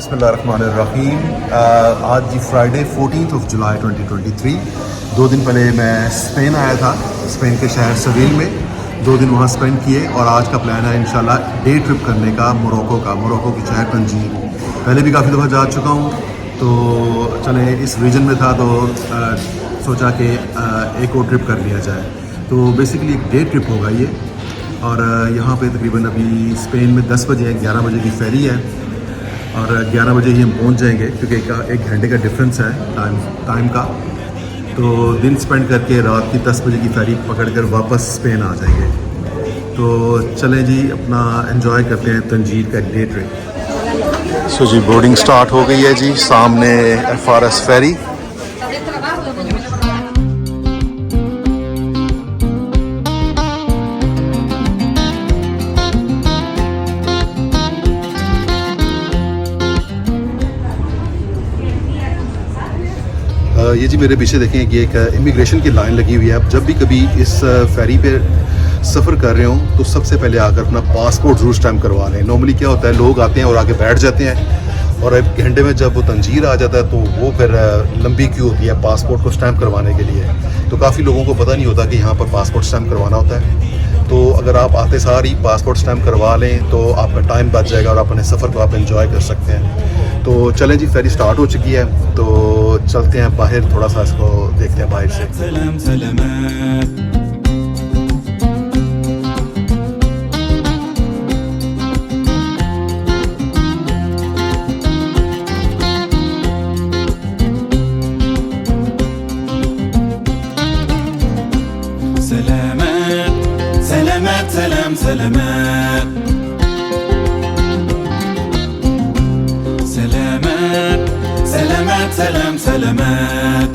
बिस्मिल्लाहिर्रहमानिर्रहीम। आज जी फ्राइडे 14 जुलाई 2023। 2 दिन पहले मैं स्पेन आया था, स्पेन के शहर सेविल में 2 दिन वहाँ स्पेंड किए और आज का प्लान है इंशाल्लाह डे ट्रिप करने का मोरक्को की शहर तंजीर। पहले भी काफ़ी दफ़ा जा चुका हूँ, तो चले इस रीजन में था तो सोचा कि एक और ट्रिप कर लिया जाए। तो बेसिकली एक डे ट्रिप होगा ये, और यहाँ पे तकरीबन अभी स्पेन में 10 बजे है, 11 बजे की फेरी है और 11 बजे ही हम पहुँच जाएंगे क्योंकि एक घंटे का डिफरेंस है टाइम का। तो दिन स्पेंड करके रात की 10 बजे की फेरी पकड़कर वापस स्पेन आ जाएंगे। तो चलें जी, अपना एंजॉय करते हैं तंजीर का डे ट्रिप। सो जी बोर्डिंग स्टार्ट हो गई है जी, सामने FRS फेरी। ये जी मेरे पीछे देखें कि एक इमिग्रेशन की लाइन लगी हुई है। आप जब भी कभी इस फेरी पे सफ़र कर रहे हो तो सबसे पहले आकर अपना पासपोर्ट ज़रूर स्टैम्प करवा लें। नॉर्मली क्या होता है, लोग आते हैं और आके बैठ जाते हैं और एक घंटे में जब वो तंजीर आ जाता है तो वो फिर लंबी क्यू होती है पासपोर्ट को स्टैम्प करवाने के लिए। तो काफ़ी लोगों को पता नहीं होता कि यहाँ पर पासपोर्ट स्टैम्प करवाना होता है। तो अगर आप आते सार ही पासपोर्ट स्टैम्प करवा लें तो आपका टाइम बच जाएगा और अपने सफ़र को आप एंजॉय कर सकते हैं। तो चलें जी, फेरी स्टार्ट हो चुकी है, तो चलते हैं बाहर, थोड़ा सा इसको देखते हैं बाहर से। सलाम सलामत सलामत सलाम सलामत सलामत सलामत सलाम सलामत।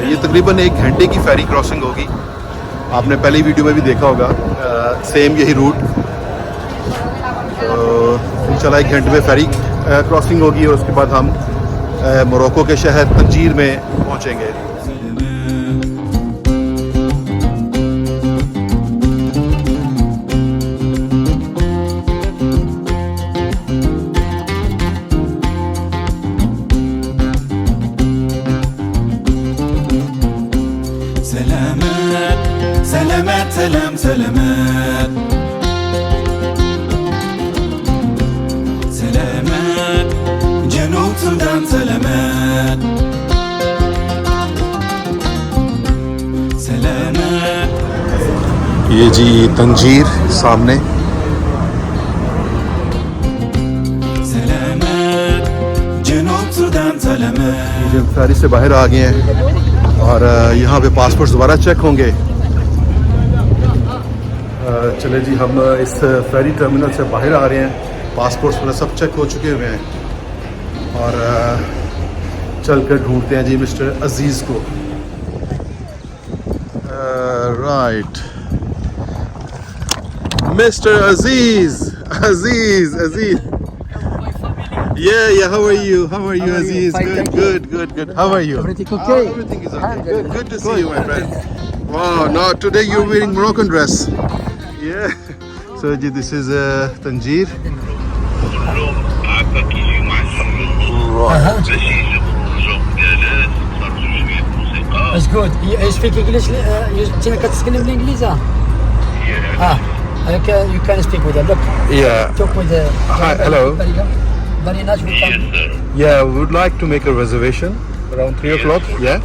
ये तकरीबन 1 घंटे की फेरी क्रॉसिंग होगी। आपने पहले वीडियो में भी देखा होगा, सेम यही रूट। तो इंशाल्लाह 1 घंटे में फेरी क्रॉसिंग होगी और उसके बाद हम मोरक्को के शहर तंजीर में पहुंचेंगे। सलामत सलाम सलामत सलामत जनूब सुदान सलामत सलामत। ये जी तंजीर सामने। सलामत जनूब सुदान सलामत। जब फेरी से बाहर आ गए हैं और यहाँ पे पासपोर्ट दोबारा चेक होंगे। चले जी, हम इस फेरी टर्मिनल से बाहर आ रहे हैं। पासपोर्ट्स वगैरह सब चेक हो चुके हुए हैं और चल कर ढूंढते हैं जी मिस्टर अजीज़ को। Right, mister Aziz Yeah, how are you Aziz? Good. How are you? Everything okay? Everything is okay. Good to see you, my friend. Wow, now today you're wearing Moroccan dress. Yeah. So this is Tangier. That's good. You speak English? You can English? You can speak with them. Look. Yeah. Talk with the. Hi, hello. Very nice. Yes, sir. Yeah, we would like to make a reservation around 3 o'clock. Yeah.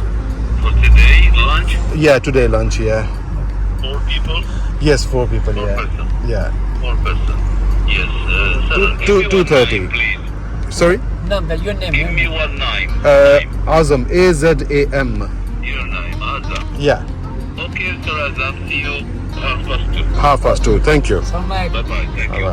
For today, lunch, Yeah, today lunch. Yeah. 4 people, Yes, 4 people. 4 Yeah. person, Yeah. 4 person. Yes, sir. Two- Give me 2:30. 1 name, please. Sorry. Number. Your name. Give me 1 name. Azam. AZAM. Your name, Azam. Yeah. Okay, sir, Azam. See you 2:30. 2:30. Thank you. Salam alaikum. Bye-bye. Thank you.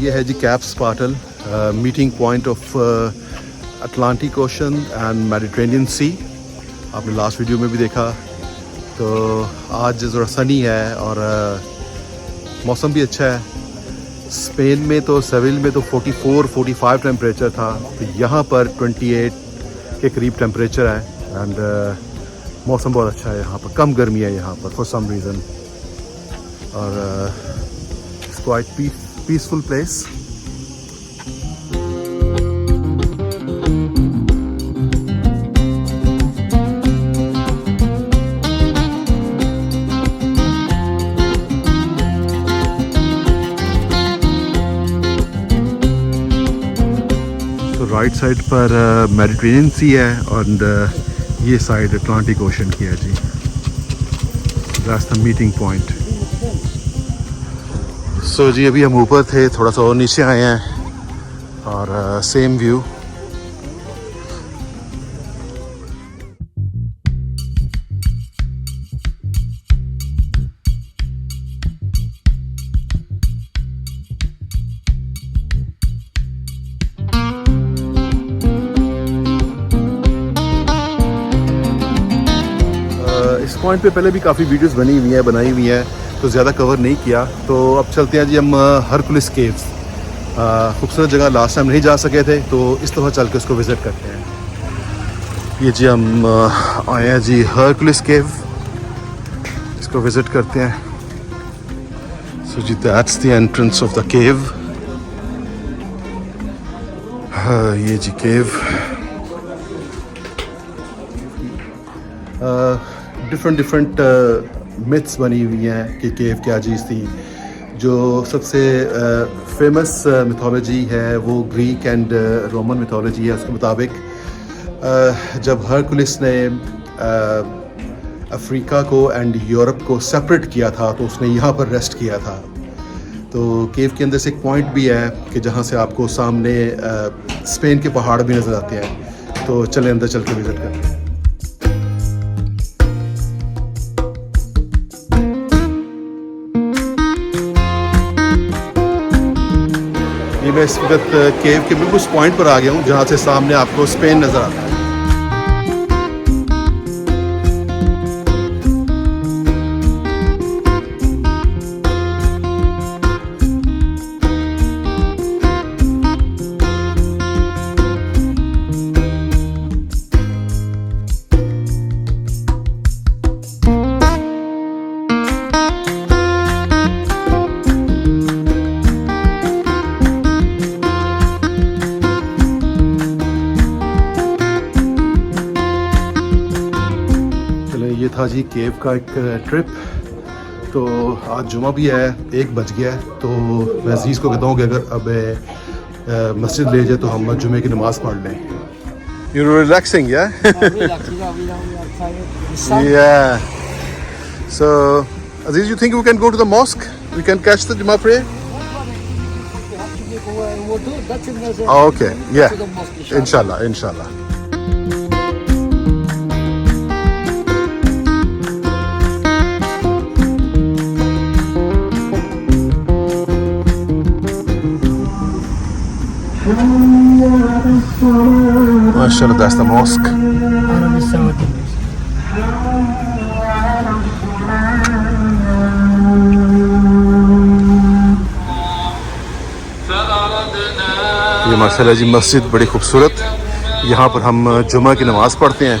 ये है जी Cape Spartel, meeting point of Atlantic Ocean and Mediterranean Sea. आपने last video में भी देखा। तो आज ज़रा सनी है और मौसम भी अच्छा है। स्पेन में तो सेविल में तो 44-45 टेम्परेचर था, तो यहाँ पर 28 के करीब टेम्परेचर है एंड मौसम बहुत अच्छा है यहाँ पर, कम गर्मी है यहाँ पर फॉर सम रीज़न। और quite peaceful place. तो राइट साइड पर मेडिट्रेनियन सी है और ये साइड अटलांटिक ओशन की है जी. That's the meeting point. So जी अभी हम ऊपर थे, थोड़ा सा और नीचे आए हैं और सेम व्यू. इस पॉइंट पे पहले भी काफ़ी वीडियोस बनाई हुई हैं तो ज़्यादा कवर नहीं किया. तो अब चलते हैं जी हम हरकुलिस केव्स. खूबसूरत जगह, लास्ट टाइम नहीं जा सके थे तो इस दफ़ा चल के उसको विज़िट करते हैं. ये जी हम आए हैं जी हरकुलिस केव, इसको विज़िट करते हैं. सो जी that's the entrance of the cave. ये जी केव. डिफरेंट मिथ्स बनी हुई हैं कि केव क्या चीज़ थी. जो सबसे फेमस मिथोलॉजी है वो ग्रीक एंड रोमन मिथोलॉजी है. उसके मुताबिक जब हरकुलिस ने अफ्रीका को एंड यूरोप को सेपरेट किया था तो उसने यहाँ पर रेस्ट किया था. तो केव के अंदर से एक पॉइंट भी है कि जहाँ से आपको सामने स्पेन के पहाड़ भी नज़र आते हैं. तो चले अंदर चल के विज़िट करते हैं. मैं इस वक्त केव के बिल्कुल उस पॉइंट पर आ गया हूँ जहाँ से सामने आपको स्पेन नज़र आता है. ये था जी केव का एक ट्रिप. तो आज जुमा भी है, 1 बज गया है. तो मैं अजीज़ को कहता हूँ कि अगर अब मस्जिद ले जाए तो हम जुमे की नमाज़ पढ़ लें. You're relaxing, yeah? Yeah. So, Aziz, you think we can go to the mosque? We can catch the Jummah prayer? Oh, okay, yeah. Inshallah, inshallah. MashaAllah, that's the mosque. ये माशाअल्लाह जी मस्जिद बड़ी खूबसूरत. यहाँ पर हम जुमा की नमाज़ पढ़ते हैं.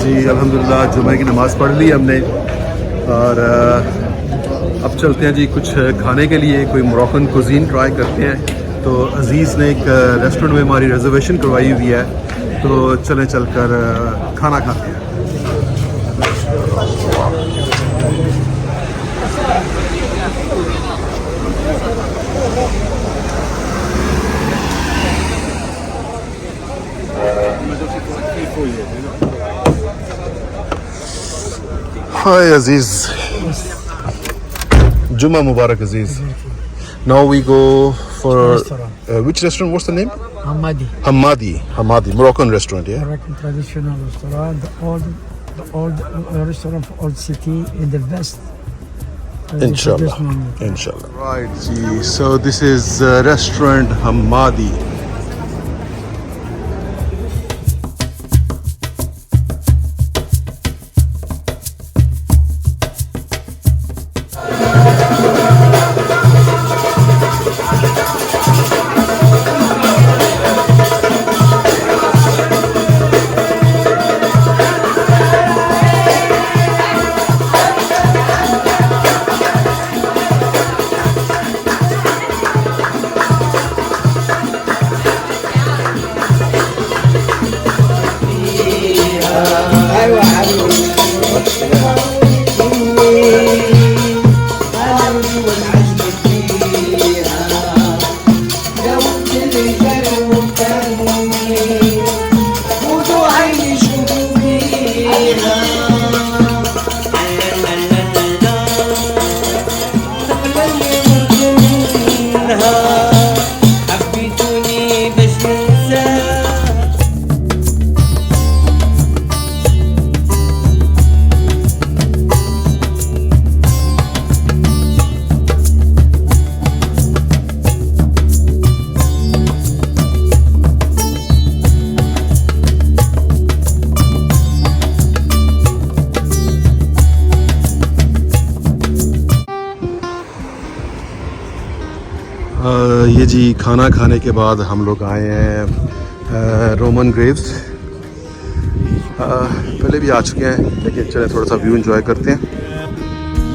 जी अल्हम्दुलिल्लाह जुमे की नमाज़ पढ़ ली हमने और अब चलते हैं जी कुछ खाने के लिए. कोई मोरक्कन कुज़ीन ट्राई करते हैं. तो अजीज़ ने एक रेस्टोरेंट में हमारी रिजर्वेशन करवाई हुई है तो चलें चलकर खाना खाते हैं. हाय अजीज़, जुम्मा मुबारक अजीज़. Now we go for which restaurant? What's the name? Hamadi. Hamadi Moroccan restaurant, yeah. Moroccan traditional restaurant. All the old restaurant for old city in the best. Inshallah. Inshallah. Right, ji. So this is restaurant Hamadi. ये जी खाना खाने के बाद हम लोग आए हैं Roman Graves. पहले भी आ चुके हैं लेकिन चले थोड़ा सा व्यू एंजॉय करते हैं।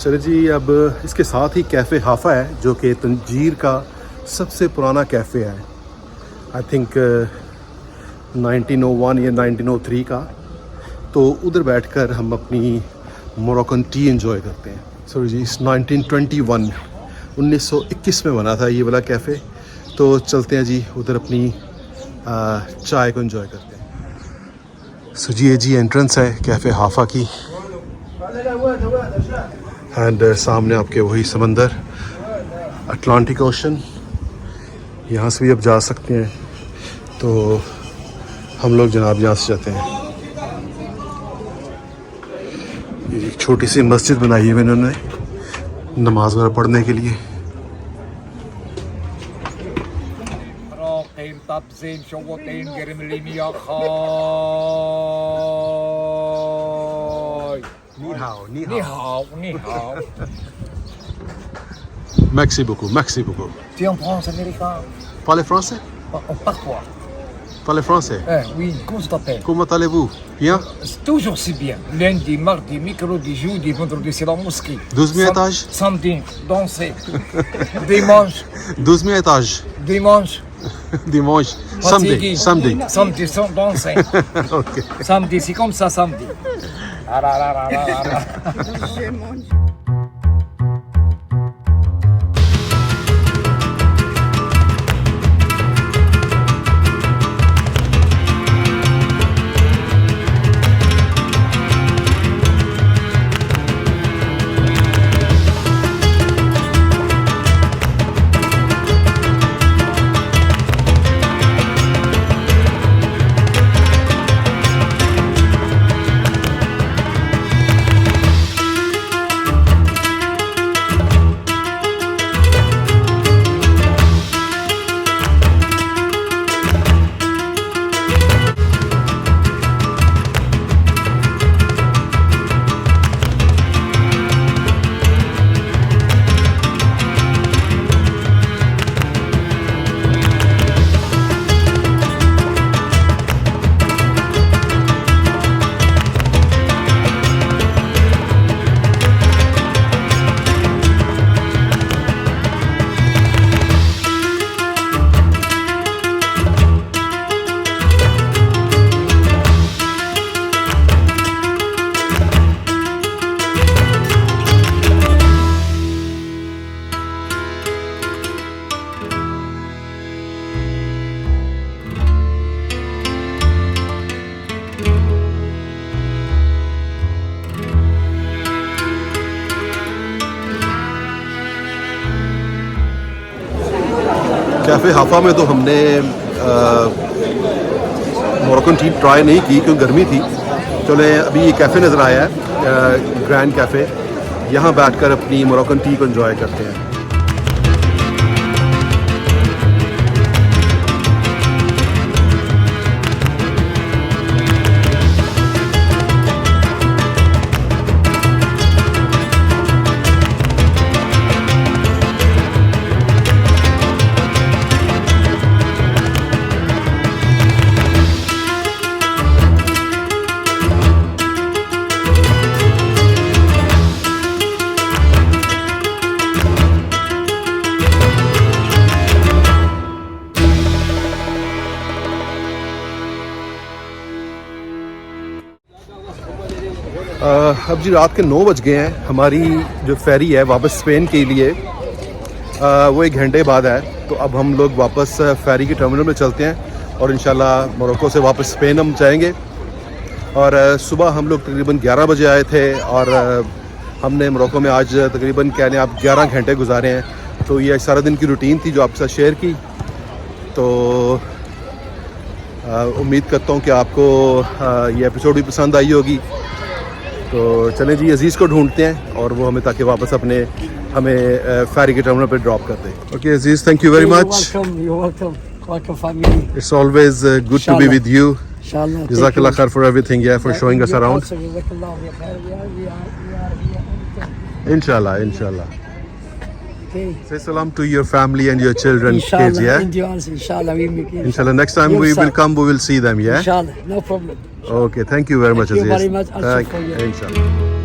चले जी अब इसके साथ ही कैफ़े हाफा है जो कि तंजीर का सबसे पुराना कैफ़े है। आई थिंक 1901 या 1903 का। तो उधर बैठकर हम अपनी मोरक्कन टी एंजॉय करते हैं। सॉरी जी 1921 में बना था ये वाला कैफ़े। तो चलते हैं जी उधर अपनी चाय को एंजॉय करते हैं। सो जी ये जी एंट्रेंस है कैफ़े हाफा की एंड सामने आपके वही समंदर अटलांटिक ओशन। यहाँ से भी आप जा सकते हैं। तो हम लोग जनाब यहाँ से जाते हैं। एक छोटी सी मस्जिद बनाई है इन्होंने नमाज वगैरह पढ़ने के लिए। Merci beaucoup, merci beaucoup. Tu es en France, américain? Parlez français? Parfois. Parlez français? Oui, comment tu t'appelles? Comment allez-vous? Bien? Toujours si bien. Lundi, mardi, mercredi, jeudi, vendredi, c'est la mosquée. 12e étage? Samedi, danser. Dimanche. 12e étage? Dimanche. Dimanche? Samedi? Samedi? Samedi, sans danser. Ok. Samedi, c'est comme ça, samedi. Cafe Hafa में तो हमने Moroccan tea try नहीं की क्योंकि गर्मी थी। चले अभी ये कैफ़े नज़र आया है ग्रैंड कैफ़े, यहाँ बैठकर अपनी मोरक्कन टी को एंजॉय करते हैं। अब जी रात के 9 बज गए हैं। हमारी जो फेरी है वापस स्पेन के लिए वो 1 घंटे बाद है। तो अब हम लोग वापस फेरी के टर्मिनल में चलते हैं और इंशाल्लाह मोरक्को से वापस स्पेन हम जाएंगे। और सुबह हम लोग तकरीबन 11 बजे आए थे और हमने मोरक्को में आज तकरीबन कहने आप 11 घंटे गुजारे हैं। तो ये सारा दिन की रूटीन थी जो आपके साथ शेयर की। तो उम्मीद करता हूँ कि आपको ये एपिसोड भी पसंद आई होगी। तो चलें जी अजीज़ को ढूंढते हैं और वो हमें ताकि वापस हमें फेरी के टर्मिनल पे ड्रॉप कर दें। Okay Aziz, thank you very much. Welcome family. It's always good to be with you. Inshallah. Jazakallah khair for everything, for showing us around. Inshallah. Okay. Say salam to your family and your children, kids, Inshallah. Inshallah. We make it. Inshallah, next time we will come, we will see them, Inshallah. No problem. Okay, thank you very much, Thank you Aziz. very much also for you. Inshallah.